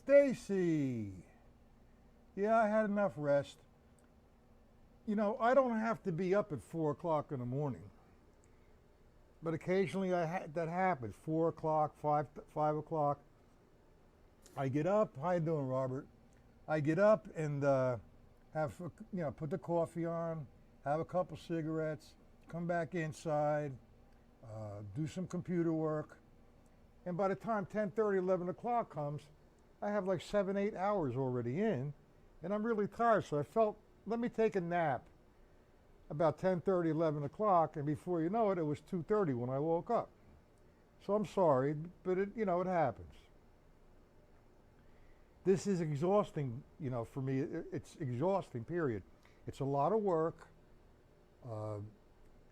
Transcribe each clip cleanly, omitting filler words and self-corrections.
Stacy. Yeah, I had enough rest. You know, I don't have to be up at 4 o'clock in the morning, but occasionally that happens. 4 o'clock, 5 o'clock. I get up. How you doing, Robert? I get up and put the coffee on, have a couple cigarettes, come back inside, do some computer work, and by the time 10:30, 11 o'clock comes, I have like 7, 8 hours already in, and I'm really tired. So I felt, let me take a nap about 10:30, 11 o'clock, and before you know it, it was 2:30 when I woke up. So I'm sorry, but it happens. This is exhausting, for me. It's exhausting, period. It's a lot of work.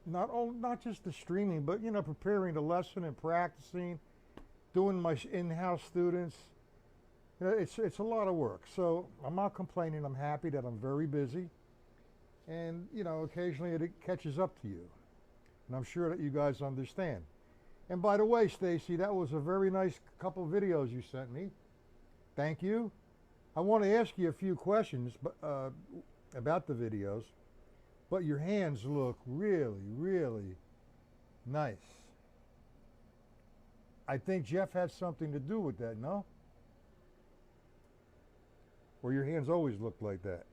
Not just the streaming, but preparing the lesson and practicing, doing my in-house students. It's a lot of work. So I'm not complaining. I'm happy that I'm very busy, and occasionally it catches up to you, and I'm sure that you guys understand. And by the way, Stacy, that was a very nice couple of videos you sent me. Thank you. I want to ask you a few questions about the videos, but your hands look really, really nice. I think Jeff had something to do with that, no? Or your hands always look like that?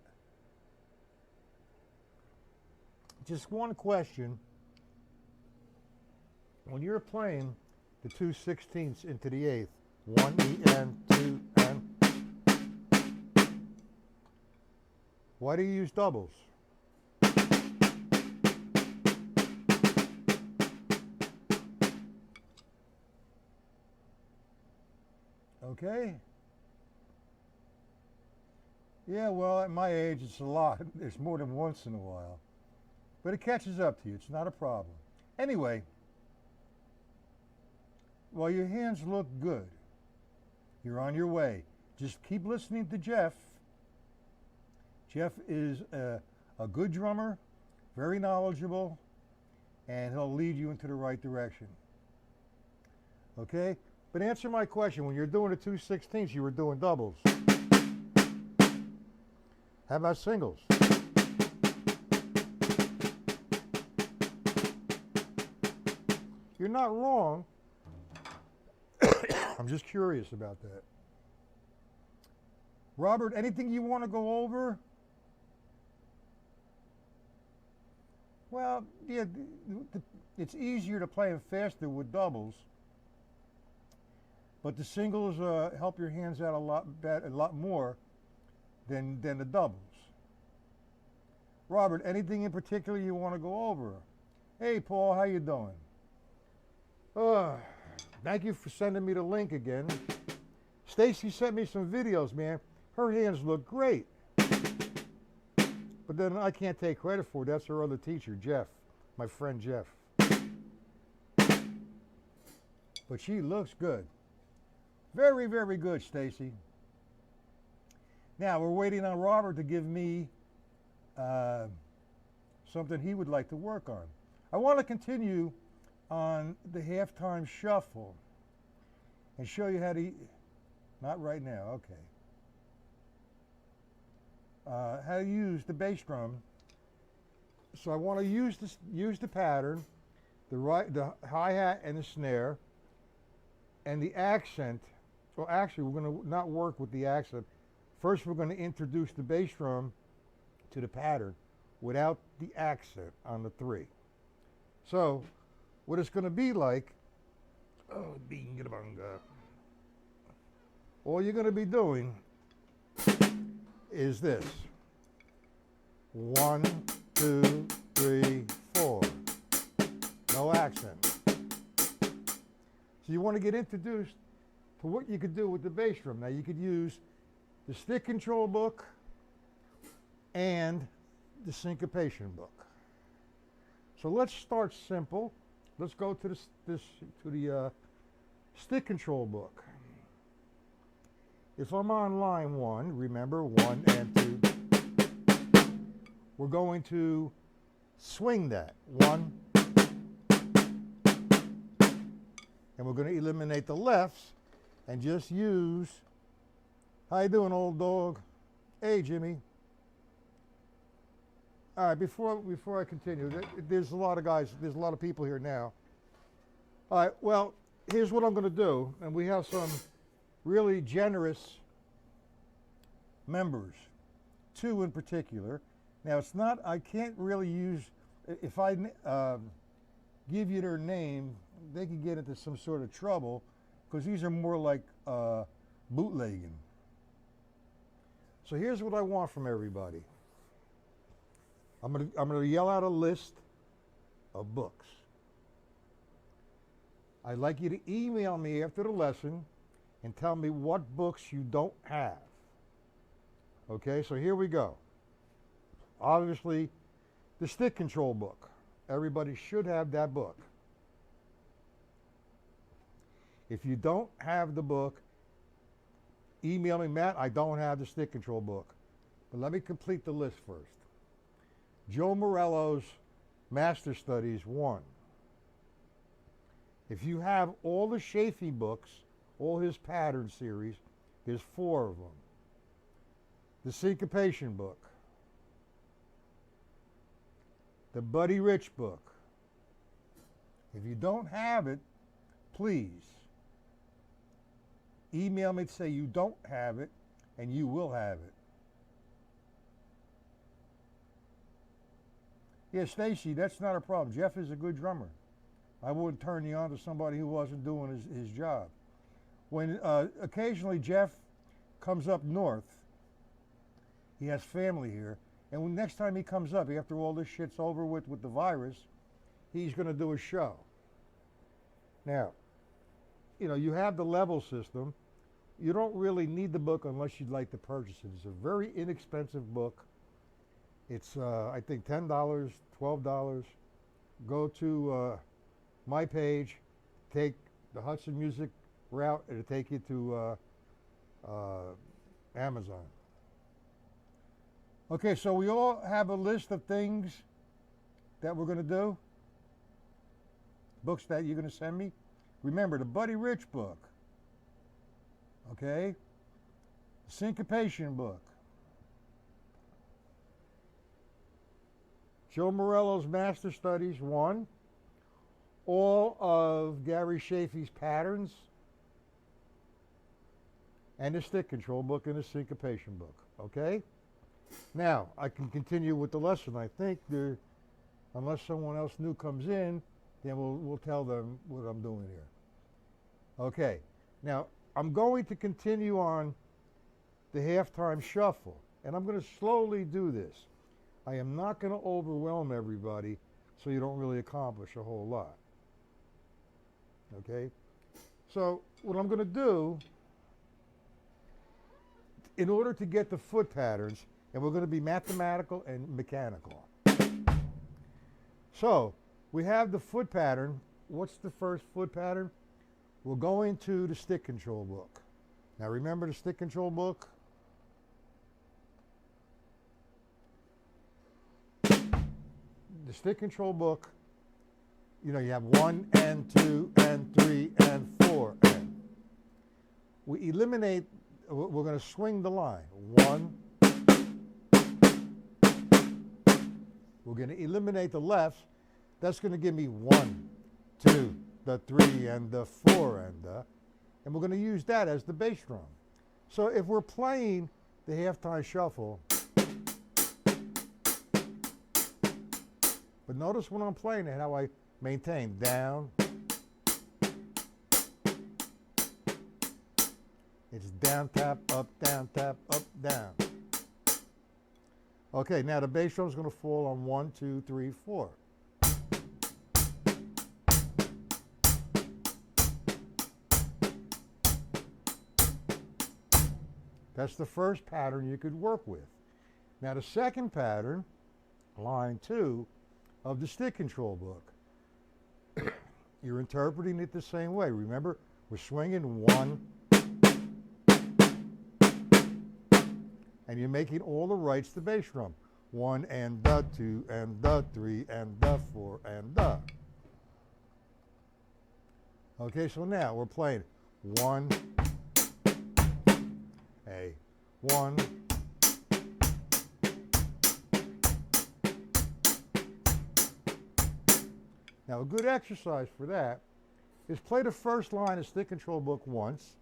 Just one question. When you're playing the 2/16 into the 8th, 1 E and 2 and, why do you use doubles? Okay. Yeah, well, at my age, it's a lot. It's more than once in a while. But it catches up to you. It's not a problem. Anyway, well, your hands look good. You're on your way. Just keep listening to Jeff. Jeff is a good drummer, very knowledgeable, and he'll lead you into the right direction. Okay? But answer my question. When you're doing the 2/16, you were doing doubles. How about singles? You're not wrong. I'm just curious about that. Robert, anything you want to go over? Well, yeah, it's easier to play them faster with doubles, but the singles help your hands out a lot more than the doubles. Robert, anything in particular you want to go over? Hey, Paul, how you doing? Thank you for sending me the link again. Stacy sent me some videos, man. Her hands look great. But then I can't take credit for it. That's her other teacher, Jeff, my friend Jeff. But she looks good. Very, very good, Stacy. Now, we're waiting on Robert to give me something he would like to work on. I want to continue on the halftime shuffle and show you how to, not right now, okay. How to use the bass drum. So I want to use the pattern, the hi-hat and the snare, and the accent. Well, actually, we're going to not work with the accent. First, we're going to introduce the bass drum to the pattern without the accent on the 3. So, what it's going to be like, all you're going to be doing is this. 1, 2, 3, 4. No accent. So you want to get introduced to what you could do with the bass drum. Now you could use the stick control book and the syncopation book. So let's start simple. Let's go to the stick control book. If I'm on line 1, remember 1 and 2, we're going to swing that 1, and we're going to eliminate the lefts and just use How you doing, old dog? Hey, Jimmy. All right, before I continue, there's a lot of guys, there's a lot of people here now. All right, well, here's what I'm going to do, and we have some really generous members, two in particular. Now, it's not, I can't really use, if I give you their name, they could get into some sort of trouble, because these are more like bootlegging. So here's what I want from everybody. I'm gonna yell out a list of books. I'd like you to email me after the lesson and tell me what books you don't have. Okay, so here we go. Obviously, the stick control book. Everybody should have that book. If you don't have the book, email me, Matt, I don't have the stick control book. But let me complete the list first. Joe Morello's Master Studies 1. If you have all the Chafee books, all his pattern series, there's 4 of them. The Syncopation book. The Buddy Rich book. If you don't have it, please email me to say you don't have it, and you will have it. Yeah, Stacy, that's not a problem. Jeff is a good drummer. I wouldn't turn you on to somebody who wasn't doing his job. When occasionally Jeff comes up north, he has family here, and when next time he comes up, after all this shit's over with the virus, he's going to do a show. Now, you know, you have the level system. You don't really need the book unless you'd like to purchase it. It's a very inexpensive book. It's, I think, $10, $12. Go to my page, take the Hudson Music route, and it'll take you to Amazon. Okay, so we all have a list of things that we're going to do. Books that you're going to send me. Remember, the Buddy Rich book. Okay? The Syncopation book. Joe Morello's Master Studies 1. All of Gary Chafee's patterns. And the stick control book and the Syncopation book. Okay? Now, I can continue with the lesson. I think unless someone else new comes in, then we'll tell them what I'm doing here. Okay. Now, I'm going to continue on the halftime shuffle, and I'm going to slowly do this. I am not going to overwhelm everybody so you don't really accomplish a whole lot. Okay? So, what I'm going to do, in order to get the foot patterns, and we're going to be mathematical and mechanical. So, we have the foot pattern. What's the first foot pattern? We'll go into the stick control book. Now remember the stick control book? The stick control book, you know, you have 1 and 2 and 3 and 4 and. We eliminate, we're going to swing the line. 1. We're going to eliminate the left. That's going to give me 1, 2, the 3, and the 4, and we're going to use that as the bass drum. So if we're playing the halftime shuffle, but notice when I'm playing it, how I maintain down. It's down, tap, up, down, down. Okay, now the bass drum is going to fall on 1, 2, 3, 4. That's the first pattern you could work with. Now the second pattern, line 2 of the stick control book. You're interpreting it the same way. Remember, we're swinging 1, and you're making all the rights to bass drum. 1 and the 2 and the 3 and the 4 and the. Okay, so now we're playing 1 A, 1. Now a good exercise for that is play the first line of stick control book once,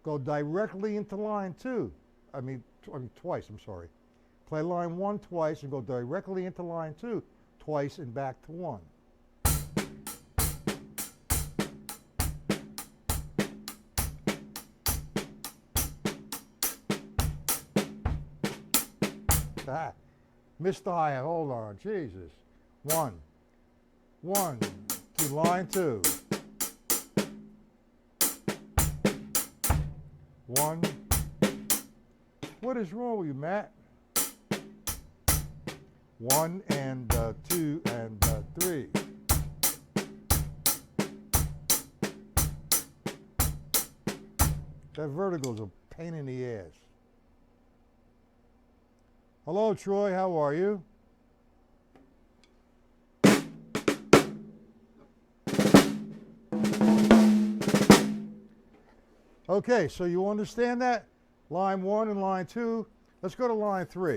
go directly into line 2. Twice, I'm sorry. Play line 1 twice and go directly into line 2 twice and back to 1. Ah, missed the hi-hat, hold on, Jesus. 1, 1, to line 2. 1. What is wrong with you, Matt? 1 and 2 and 3. That vertigo's a pain in the ass. Hello, Troy, how are you? Okay, so you understand that? Line 1 and line 2. Let's go to line 3.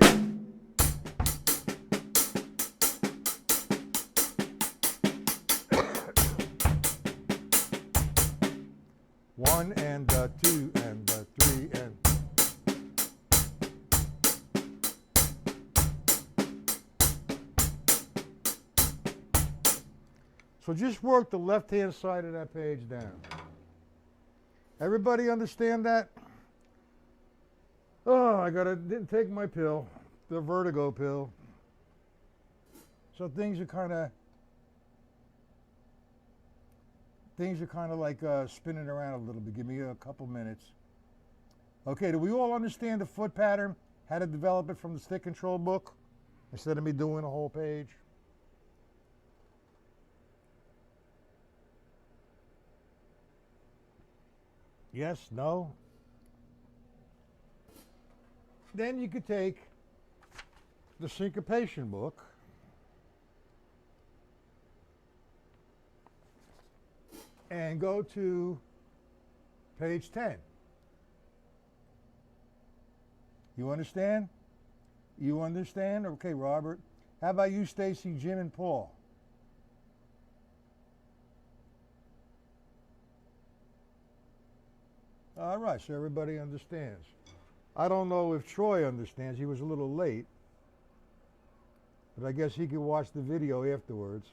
One and 2 and 3 and so just work the left-hand side of that page down. Everybody understand that? Oh, didn't take my pill, the vertigo pill. So things are kind of like spinning around a little bit. Give me a couple minutes. Okay, do we all understand the foot pattern? How to develop it from the stick control book instead of me doing a whole page? Yes, no? Then you could take the syncopation book and go to page 10. You understand? You understand? Okay, Robert. How about you, Stacy, Jim, and Paul? All right, so everybody understands. I don't know if Troy understands. He was a little late. But I guess he could watch the video afterwards.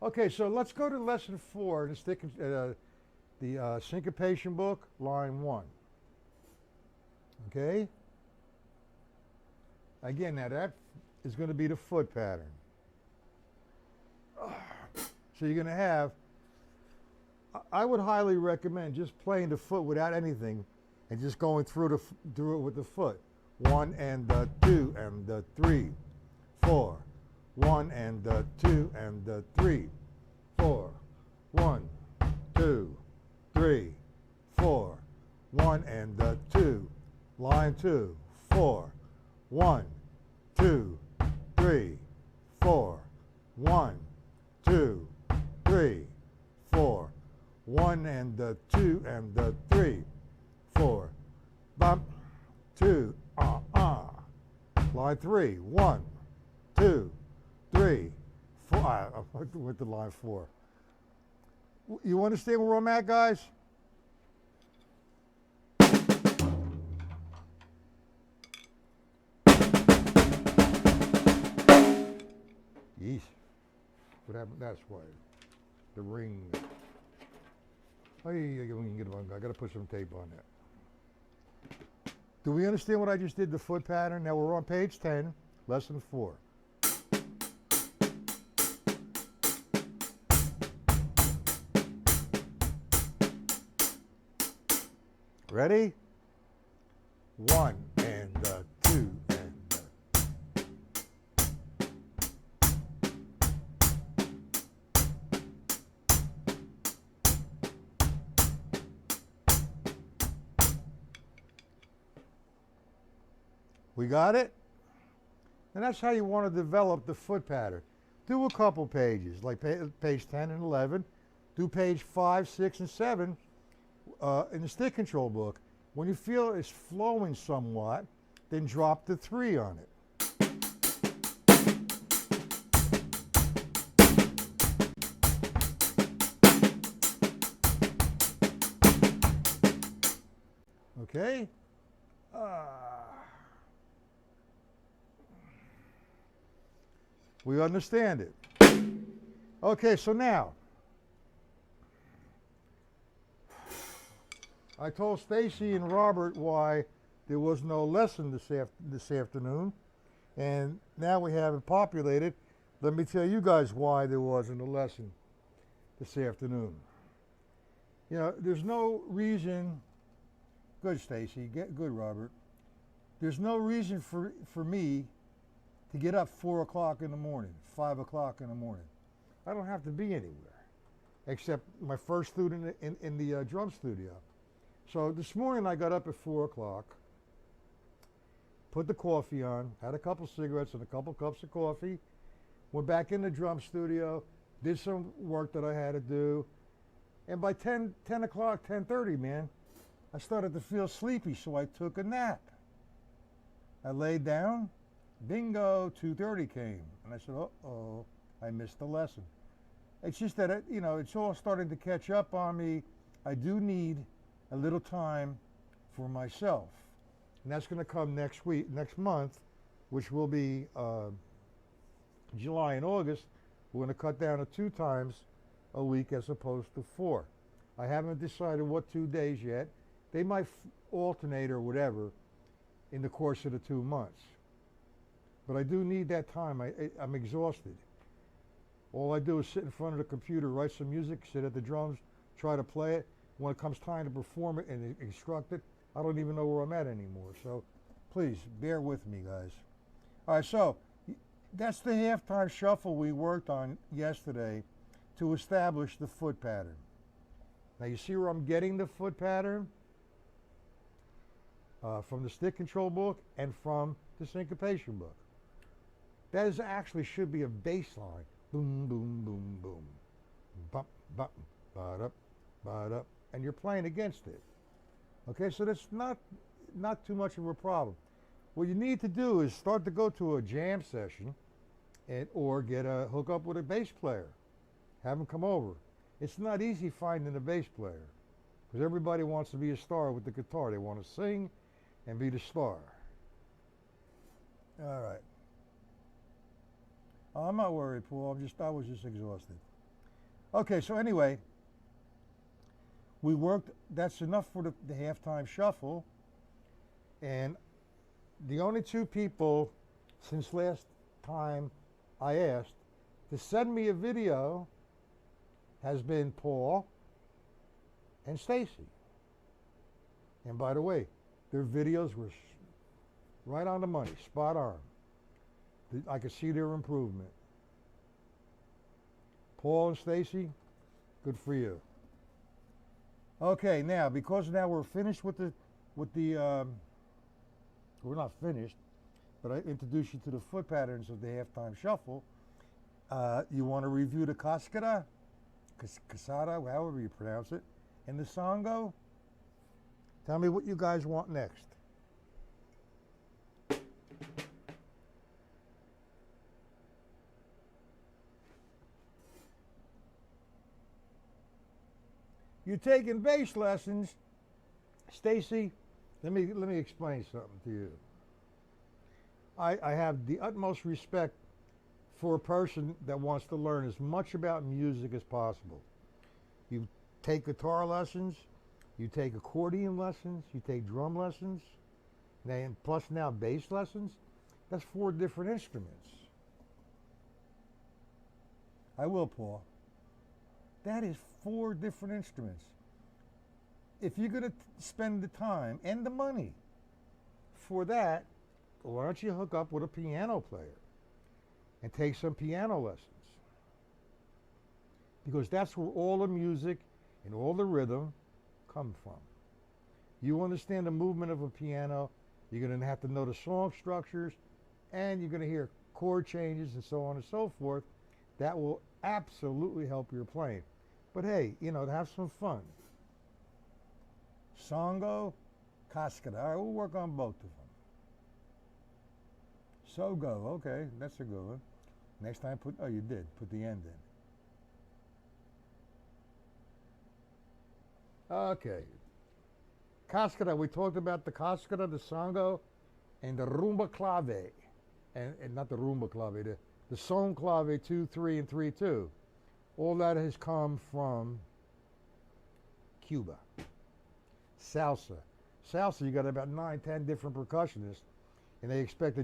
Okay, so let's go to lesson 4, the syncopation book, line 1. Okay? Again, now that is going to be the foot pattern. So you're going to have, I would highly recommend just playing the foot without anything and just going through it with the foot. 1 and 2 and 3, 4. 1 and 2 and 3, 4. 1, 2, 3, 4. 1 and 2. Line 2, 4. 1, 2, 3, 4. 1, 2, 3, 4. 1 and 2 and 3, 4. Bump, 2, Line 3, 1, 2, 3, 4. I went to line 4. You understand where I'm at, guys? Yeesh. What happened? That's why. The ring. Oh, I got to put some tape on that. Do we understand what I just did, the foot pattern? Now we're on page 10, lesson 4. Ready? 1 and 2 and We got it? And that's how you want to develop the foot pattern. Do a couple pages, like page 10 and 11. Do page 5, 6, and 7 in the stick control book. When you feel it's flowing somewhat, then drop the 3 on it. Okay? We understand it. Okay, so now, I told Stacy and Robert why there was no lesson this afternoon, and now we have it populated. Let me tell you guys why there wasn't a lesson this afternoon. You know, there's no reason. Good, Stacy. Good, Robert. There's no reason for me to get up 4 o'clock in the morning, 5 o'clock in the morning. I don't have to be anywhere, except my first student in the drum studio. So this morning I got up at 4 o'clock, put the coffee on, had a couple cigarettes and a couple cups of coffee, went back in the drum studio, did some work that I had to do, and by 10 o'clock, 10:30, man, I started to feel sleepy, so I took a nap. I laid down, bingo, 2:30 came, and I said, uh-oh, I missed the lesson. It's just that, it's all starting to catch up on me. I do need a little time for myself. And that's going to come next month, which will be July and August. We're going to cut down to 2 times a week as opposed to 4. I haven't decided what 2 days yet. They might alternate or whatever in the course of the 2 months. But I do need that time. I'm exhausted. All I do is sit in front of the computer, write some music, sit at the drums, try to play it. When it comes time to perform it and instruct it, I don't even know where I'm at anymore. So please bear with me, guys. All right, so that's the halftime shuffle we worked on yesterday to establish the foot pattern. Now you see where I'm getting the foot pattern? From the stick control book and from the syncopation book. That is actually should be a bass line. Boom, boom, boom, boom. Bump, bump, ba-dup, ba-dup. And you're playing against it. Okay, so that's not too much of a problem. What you need to do is start to go to a jam session or hook up with a bass player. Have them come over. It's not easy finding a bass player because everybody wants to be a star with the guitar. They want to sing and be the star. All right. I'm not worried, Paul. I was just exhausted. Okay, so anyway, we worked. That's enough for the halftime shuffle. And the only 2 people since last time I asked to send me a video has been Paul and Stacy. And by the way, their videos were right on the money, spot on. I could see their improvement. Paul and Stacy, good for you. Okay, now because now we're finished with the we're not finished, but I introduced you to the foot patterns of the halftime shuffle. You want to review the cascada, however you pronounce it, and the songo? Tell me what you guys want next. You're taking bass lessons, Stacy. Let me explain something to you. I have the utmost respect for a person that wants to learn as much about music as possible. You take guitar lessons, you take accordion lessons, you take drum lessons, and plus now bass lessons. That's 4 different instruments. I will, Paul. That is 4 different instruments. If you're going to spend the time and the money for that, why don't you hook up with a piano player and take some piano lessons? Because that's where all the music and all the rhythm come from. You understand the movement of a piano, you're going to have to know the song structures, and you're going to hear chord changes and so on and so forth. That will absolutely help your playing. But hey, have some fun. Songo, Cascara. All right, we'll work on both of them. So go. Okay, that's a good one. Next time, oh, you did. Put the end in. Okay. Cascara, we talked about the Cascara, the Sango, and the Rumba Clave. And not the Rumba Clave, the Son Clave 2-3 and 3-2. All that has come from Cuba. Salsa. Salsa, you got about 9, 10 different percussionists, and they expect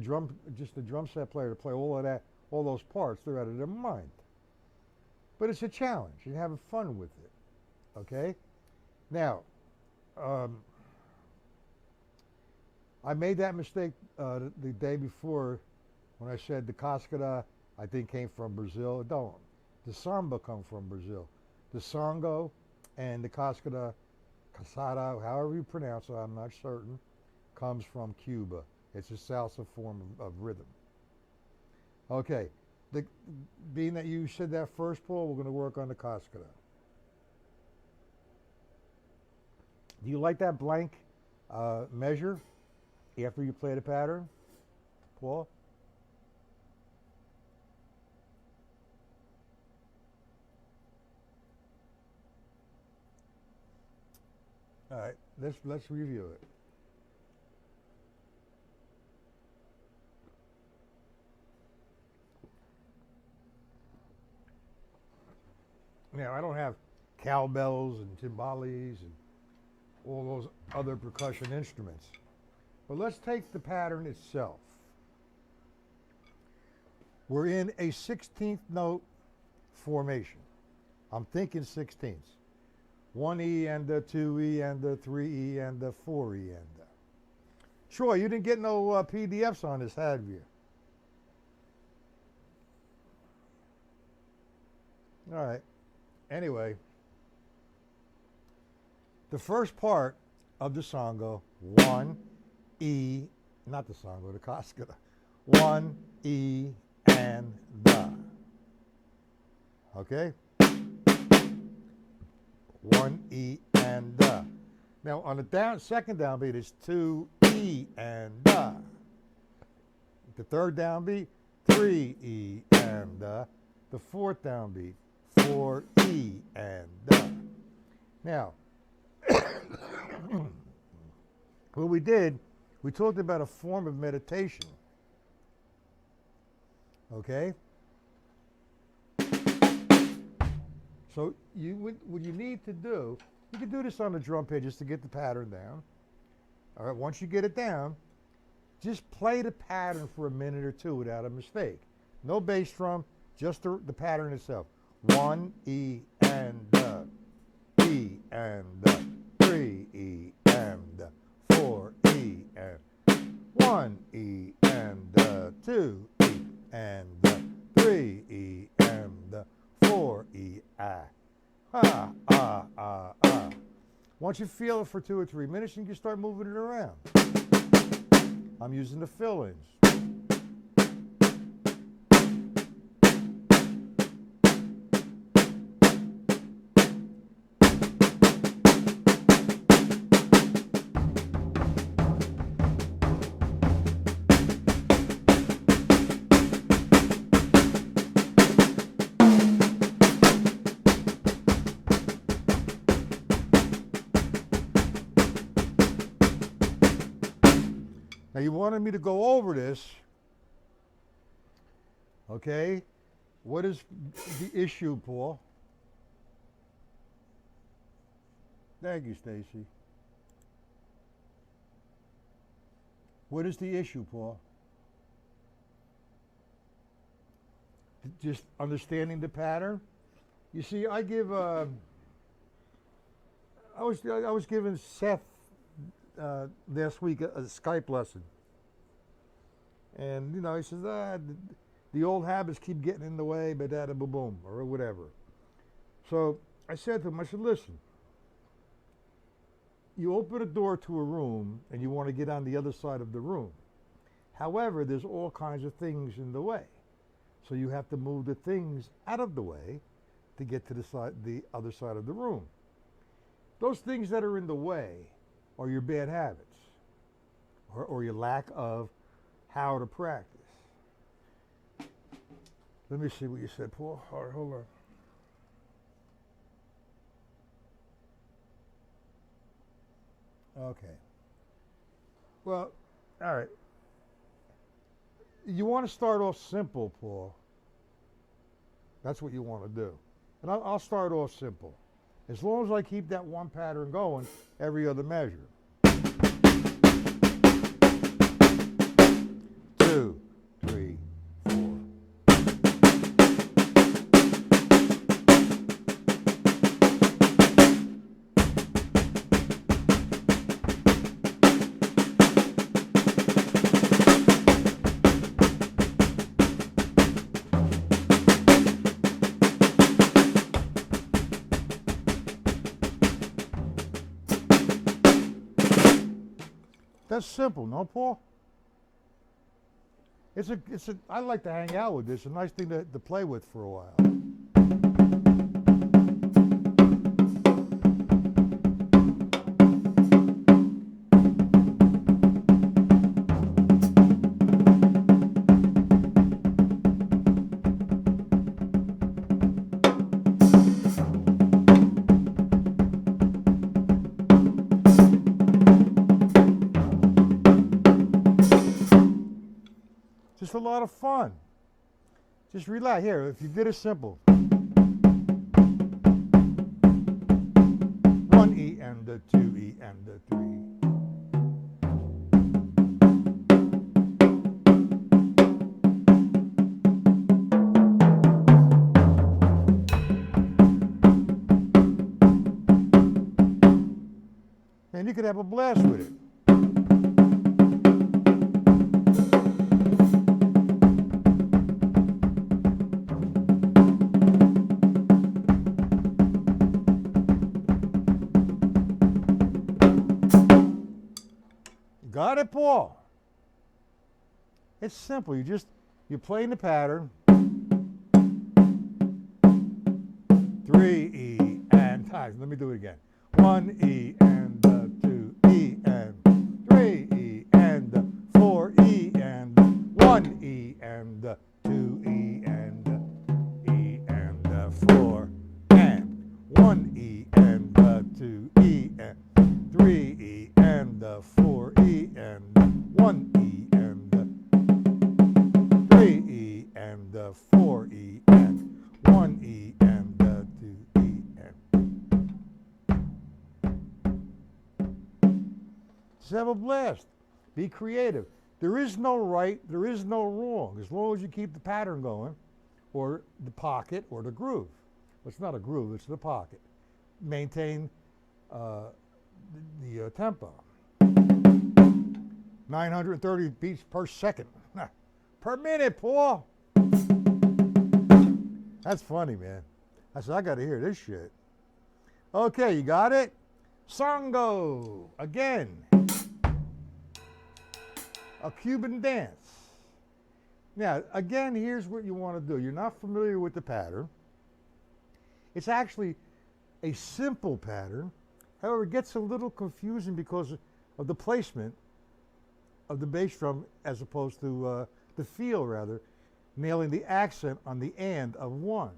just the drum set player to play all of that, all those parts. They're out of their mind. But it's a challenge. You're having fun with it. Okay? Now, I made that mistake the day before when I said the Cascara, I think, came from Brazil. It don't. The samba come from Brazil. The sango and the Cascara, casada, however you pronounce it, I'm not certain, comes from Cuba. It's a salsa form of rhythm. Okay, being that you said that first, Paul, we're going to work on the Cascara. Do you like that blank measure after you play the pattern, Paul? All right, let's review it. Now, I don't have cowbells and timbales and all those other percussion instruments. But let's take the pattern itself. We're in a 16th note formation. I'm thinking 16ths. 1E and a 2E and a 3E and a 4E and a. Troy, you didn't get no PDFs on this, have you? All right. Anyway, the first part of the Sango, 1E, not the Sango, the Cascara, 1E and the. Okay? 1E and the. Now on the second downbeat is 2E and the. The third downbeat, 3E and the. The fourth downbeat, 4E and the. Now, what we did, we talked about a form of meditation. Okay? So what you need to do, you can do this on the drum pad just to get the pattern down. All right, once you get it down, just play the pattern for a minute or two without a mistake. No bass drum, just the pattern itself. 1E and the, E and the, 3E and the, 4E and 1E and the, 2E and the, 3E and the, 4E, ah. Ah, ah, ah, ah. Once you feel it for 2 or 3 minutes, you can start moving it around. I'm using the fill-ins. Now you wanted me to go over this, okay? What is the issue, Paul? Thank you, Stacy. What is the issue, Paul? Just understanding the pattern. You see, I was giving Seth last week a Skype lesson, and he says, the old habits keep getting in the way, but boom, or whatever. So I said to him, I said, listen, you open a door to a room and you want to get on the other side of the room. However, there's all kinds of things in the way, so you have to move the things out of the way to get to the other side of the room. Those things that are in the way are your bad habits. or your lack of how to practice. Let me see what you said, Paul. All right, hold on. Okay. Well, all right. You want to start off simple, Paul. That's what you want to do. And I'll start off simple. As long as I keep that one pattern going, every other measure. 2, 3, 4. That's simple, no, Paul? I like to hang out with this. A nice thing to play with for a while. Just a lot of fun. Just relax. Here, if you did it simple. 1 E and a 2 E and a 3. And you could have a blast with it. Got it, Paul? It's simple. You're playing the pattern. 3 E and let me do it again. 1 E and 2 E and 3 E and 4 E and 1 E and 2 E and 4 and 1 E and 2 E and 3 E and 4 E and 1 E and 3 E and 4 E and 1 E and 2 E and. Just have a blast. Be creative. There is no right, there is no wrong, as long as you keep the pattern going, or the pocket, or the groove. Well, it's not a groove, it's the pocket. Maintain the tempo. 930 beats per second. Per minute, Paul. That's funny, man. I said, I got to hear this shit. Okay, you got it? Songo. Again. A Cuban dance. Now, again, here's what you want to do. You're not familiar with the pattern. It's actually a simple pattern. However, it gets a little confusing because of the placement of the bass drum as opposed to the feel, rather, nailing the accent on the and of 1.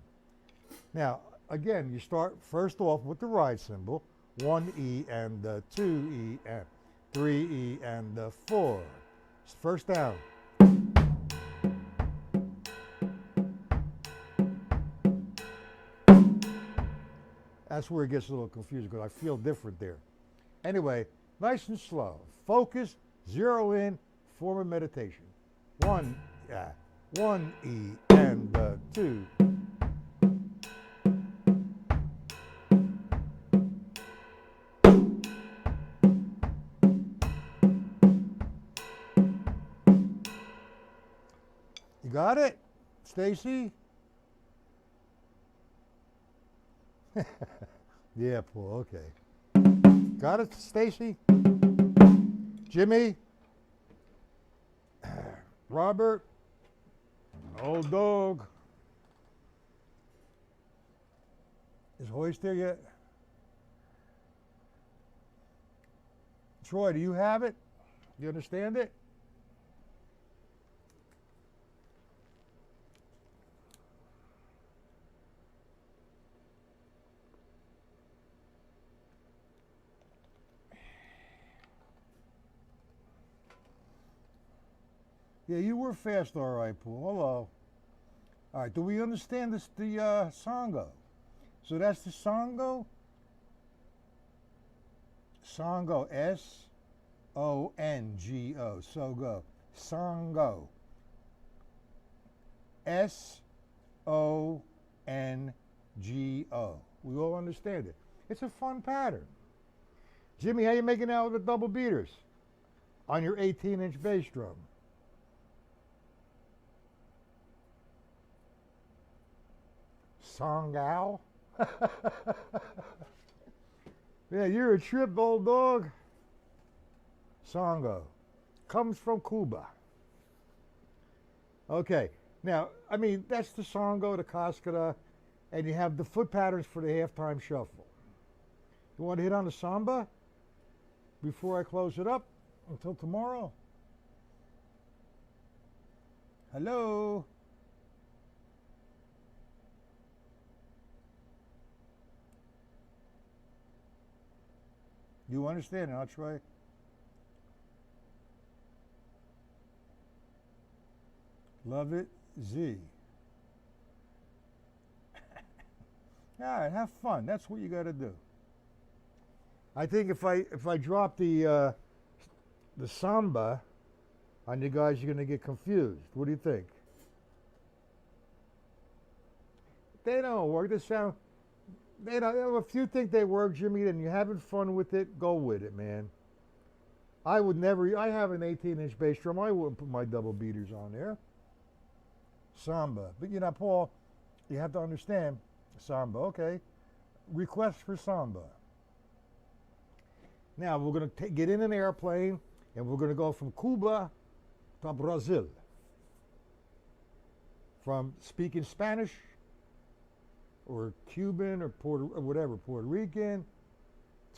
Now, again, you start first off with the ride cymbal, 1 E and 2 E and 3 E and 4. First down. That's where it gets a little confusing because I feel different there. Anyway, nice and slow. Focus, zero in, form of meditation. 1 E and 2. You got it, Stacy? Yeah, Paul, okay. Got it, Stacy? Jimmy? Robert? Old dog? Is Hoist there yet? Troy, do you have it? You understand it? Yeah, you were fast, all right, Paul. Hello. All right, do we understand this? The songo. So that's the songo. Songo. S-O-N-G-O. Sogo. Songo. S-O-N-G-O. We all understand it. It's a fun pattern. Jimmy, how you making out with the double beaters on your 18-inch bass drum? Songao? Yeah, you're a trip, old dog. Songo. Comes from Cuba. Okay, now, I mean, that's the songo, the cascada, and you have the foot patterns for the halftime shuffle. You want to hit on the samba before I close it up until tomorrow? Hello? You understand? I'll try. Love it, Z. All right, have fun. That's what you got to do. I think if I drop the samba on you guys, you're going to get confused. What do you think? They don't work. They sound. They don't. If you think they work, Jimmy, and you're having fun with it, go with it, man. I would never. I have an 18-inch bass drum. I wouldn't put my double beaters on there. Samba, but you know, Paul, you have to understand samba. Okay, request for samba. Now we're going to get in an airplane and we're going to go from Cuba to Brazil. From speaking Spanish or Cuban or Puerto Rican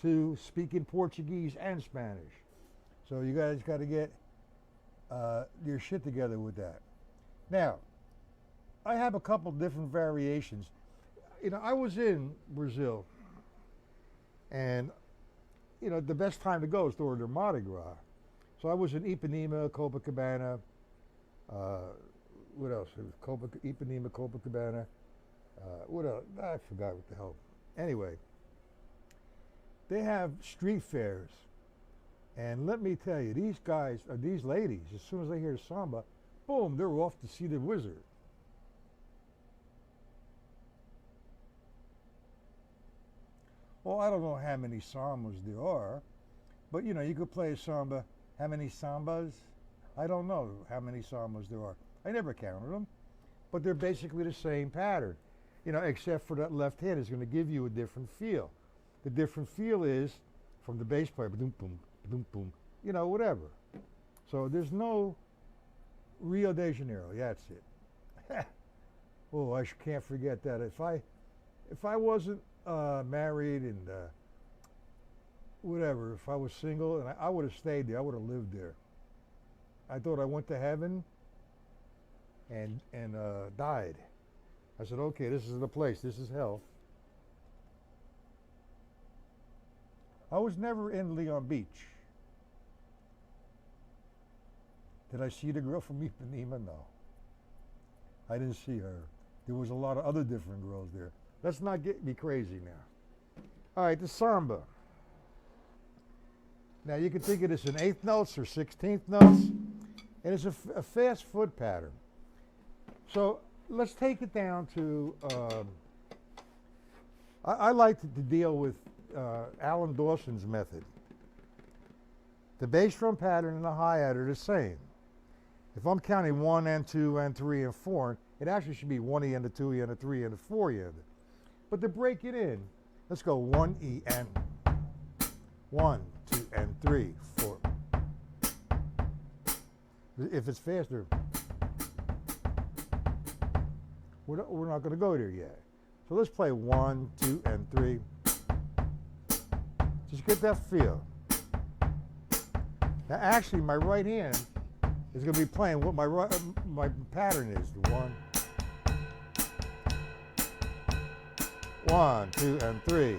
to speaking Portuguese and Spanish. So you guys got to get your shit together with that. Now, I have a couple different variations. You know, I was in Brazil, and you know, the best time to go is during their Mardi Gras. So I was in Ipanema, Copacabana. What else? It was Ipanema, Copacabana. What else? I forgot what the hell. Anyway, they have street fairs. And let me tell you, these guys, or these ladies, as soon as they hear samba, boom, they're off to see the wizard. Well, I don't know how many sambas there are, but you know, you could play a samba. How many sambas? I don't know how many sambas there are. I never counted them, but they're basically the same pattern, you know, except for that left hand is going to give you a different feel. The different feel is from the bass player, boom, boom, boom, boom, you know, whatever. So there's no Rio de Janeiro. Yeah, that's it. Oh, I can't forget that. If I wasn't married and whatever, if I was single, and I would have stayed there, I would have lived there. I thought I went to heaven and died. I said, okay, this is the place. This is hell. I was never in Leon Beach. Did I see the girl from Ipanema? No. I didn't see her. There was a lot of other different girls there. Let's not get me crazy now. All right, the samba. Now you can think of this in 8th notes or 16th notes, and it's a fast foot pattern. So let's take it down to, I like to deal with Alan Dawson's method. The bass drum pattern and the hi-hat are the same. If I'm counting 1 and 2 and 3 and 4, it actually should be 1 E and a 2 E and a 3 and a 4 E and a. But to break it in, let's go 1 E and 1, 2 and 3, 4. If it's faster, we're not going to go there yet. So let's play 1, 2, and 3. Just get that feel. Now, actually, my right hand is going to be playing what my pattern is. The 1, 2, and 3.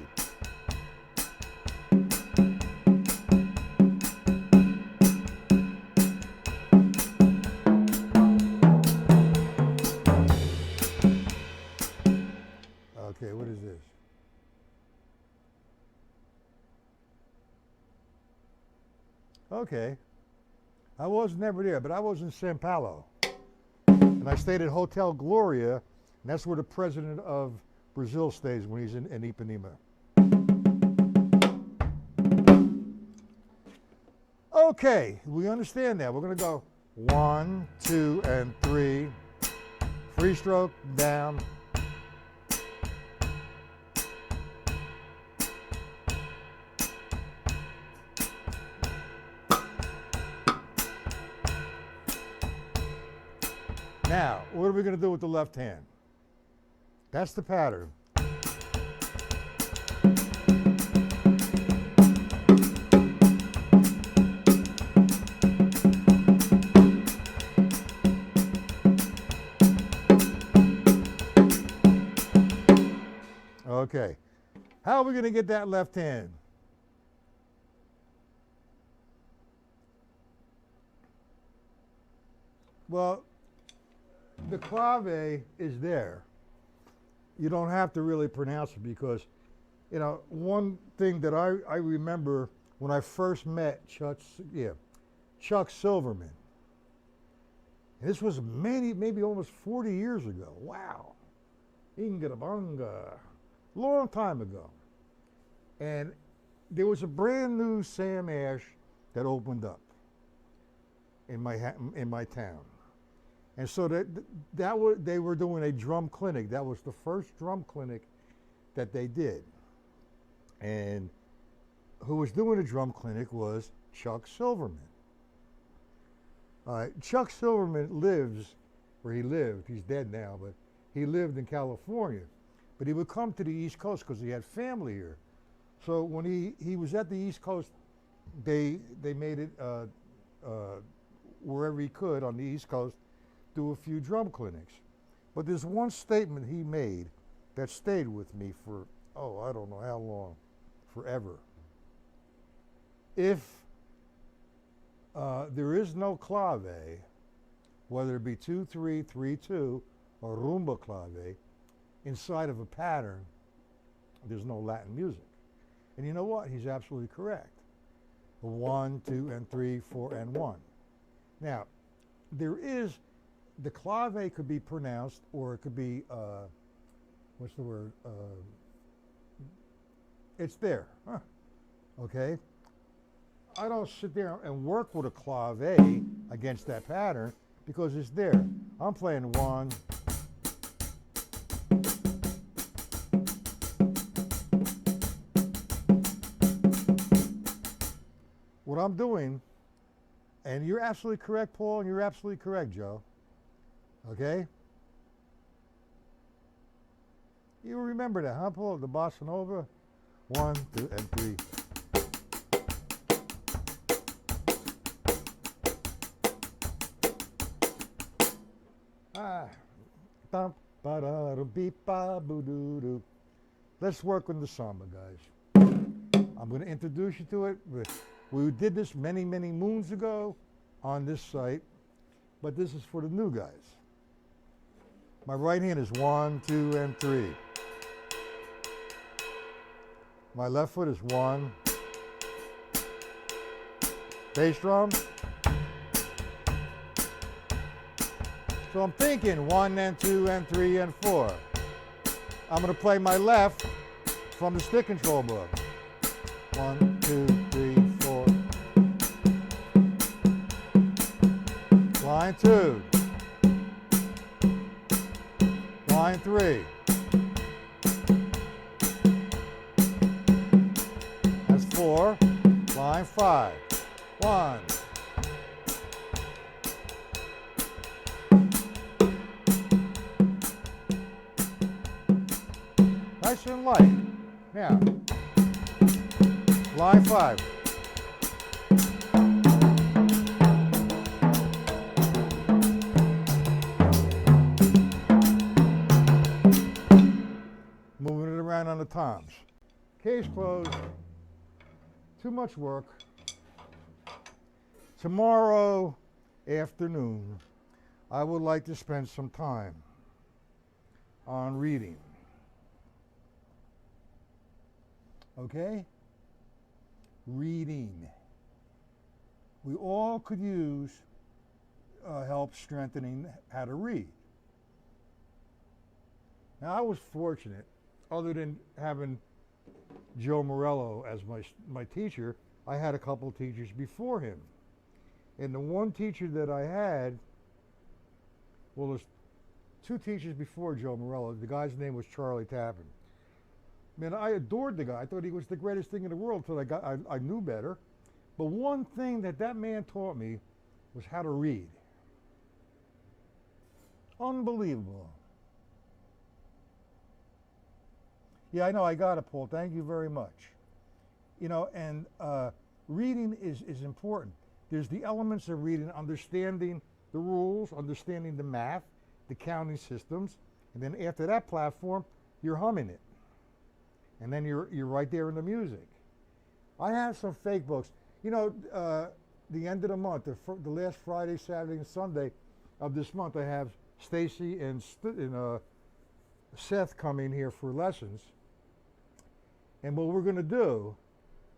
Okay, what is this? Okay. I was never there, but I was in Sao Paulo. And I stayed at Hotel Gloria, and that's where the president of Brazil stays when he's in Ipanema. Okay, we understand that. We're going to go 1, 2, and 3. Free stroke, down. Now, what are we going to do with the left hand? That's the pattern. Okay. How are we going to get that left hand? Well, the clave is there. You don't have to really pronounce it because, you know, one thing that I remember when I first met Chuck Silverman. And this was maybe almost 40 years ago. Wow. Ingarabanga. Long time ago. And there was a brand new Sam Ash that opened up in my town. And so they were doing a drum clinic. That was the first drum clinic that they did. And who was doing the drum clinic was Chuck Silverman. Chuck Silverman lives where he lived. He's dead now, but he lived in California. But he would come to the East Coast because he had family here. So when he was at the East Coast, they made it wherever he could on the East Coast, do a few drum clinics. But there's one statement he made that stayed with me for, I don't know how long, forever. If there is no clave, whether it be 2-3, 3-2, or rumba clave, inside of a pattern, there's no Latin music. And you know what? He's absolutely correct. 1, 2, and 3, 4, and 1. Now, the clave could be pronounced, or it could be, what's the word? It's there, huh? Okay? I don't sit there and work with a clave against that pattern because it's there. I'm playing 1. What I'm doing, and you're absolutely correct, Paul, and you're absolutely correct, Joe. Okay? You remember that, huh, Paul? The bossa nova. 1, 2, and 3. Let's work on the samba, guys. I'm going to introduce you to it. We did this many, many moons ago on this site, but this is for the new guys. My right hand is 1, 2, and 3. My left foot is 1. Bass drum. So I'm thinking 1 and 2 and 3 and 4. I'm going to play my left from the stick control book. 1, 2, 3, 4. Line 2. Line 3. That's 4. Line 5. 1. Nice and light. Now, line 5. the Toms. Case closed. Too much work. Tomorrow afternoon, I would like to spend some time on reading. Okay? Reading. We all could use help strengthening how to read. Now, I was fortunate, other than having Joe Morello as my teacher, I had a couple of teachers before him. And the one teacher that I had, well, there's two teachers before Joe Morello. The guy's name was Charlie Tappan. Man, I adored the guy. I thought he was the greatest thing in the world until I knew better. But one thing that man taught me was how to read. Unbelievable. Yeah, I know, I got it, Paul. Thank you very much. You know, and reading is important. There's the elements of reading, understanding the rules, understanding the math, the counting systems, and then after that platform, you're humming it. And then you're right there in the music. I have some fake books. You know, the end of the month, the last Friday, Saturday, and Sunday of this month, I have Stacy and Seth coming here for lessons. And what we're going to do,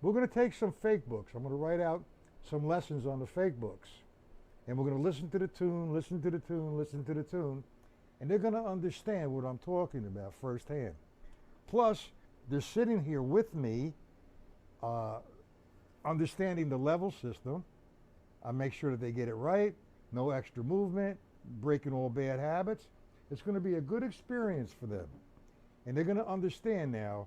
we're going to take some fake books. I'm going to write out some lessons on the fake books. And we're going to listen to the tune, listen to the tune, listen to the tune. And they're going to understand what I'm talking about firsthand. Plus, they're sitting here with me, understanding the level system. I make sure that they get it right, no extra movement, breaking all bad habits. It's going to be a good experience for them. And they're going to understand now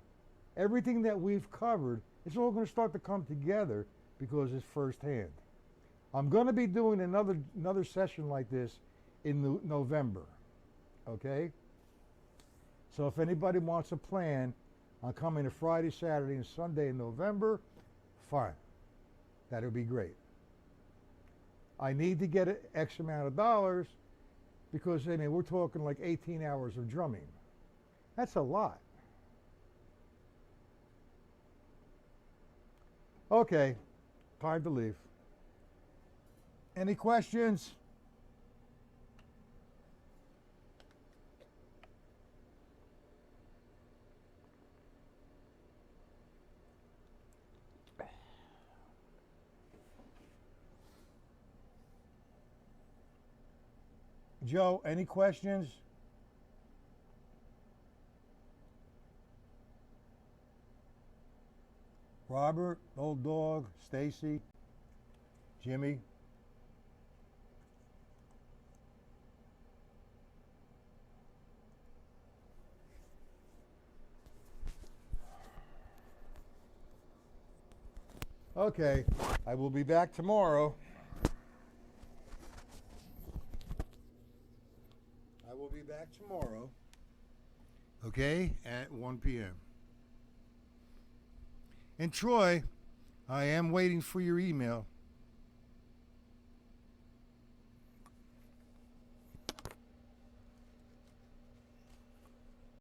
everything that we've covered. It's all going to start to come together because it's firsthand. I'm going to be doing another session like this in November, okay? So if anybody wants a plan on coming to Friday, Saturday, and Sunday in November, fine. That would be great. I need to get X amount of dollars because, I mean, we're talking like 18 hours of drumming. That's a lot. Okay, time to leave. Any questions? Joe, any questions? Robert, Old Dog, Stacy, Jimmy. Okay, I will be back tomorrow. I will be back tomorrow, okay, at 1 p.m. And Troy, I am waiting for your email.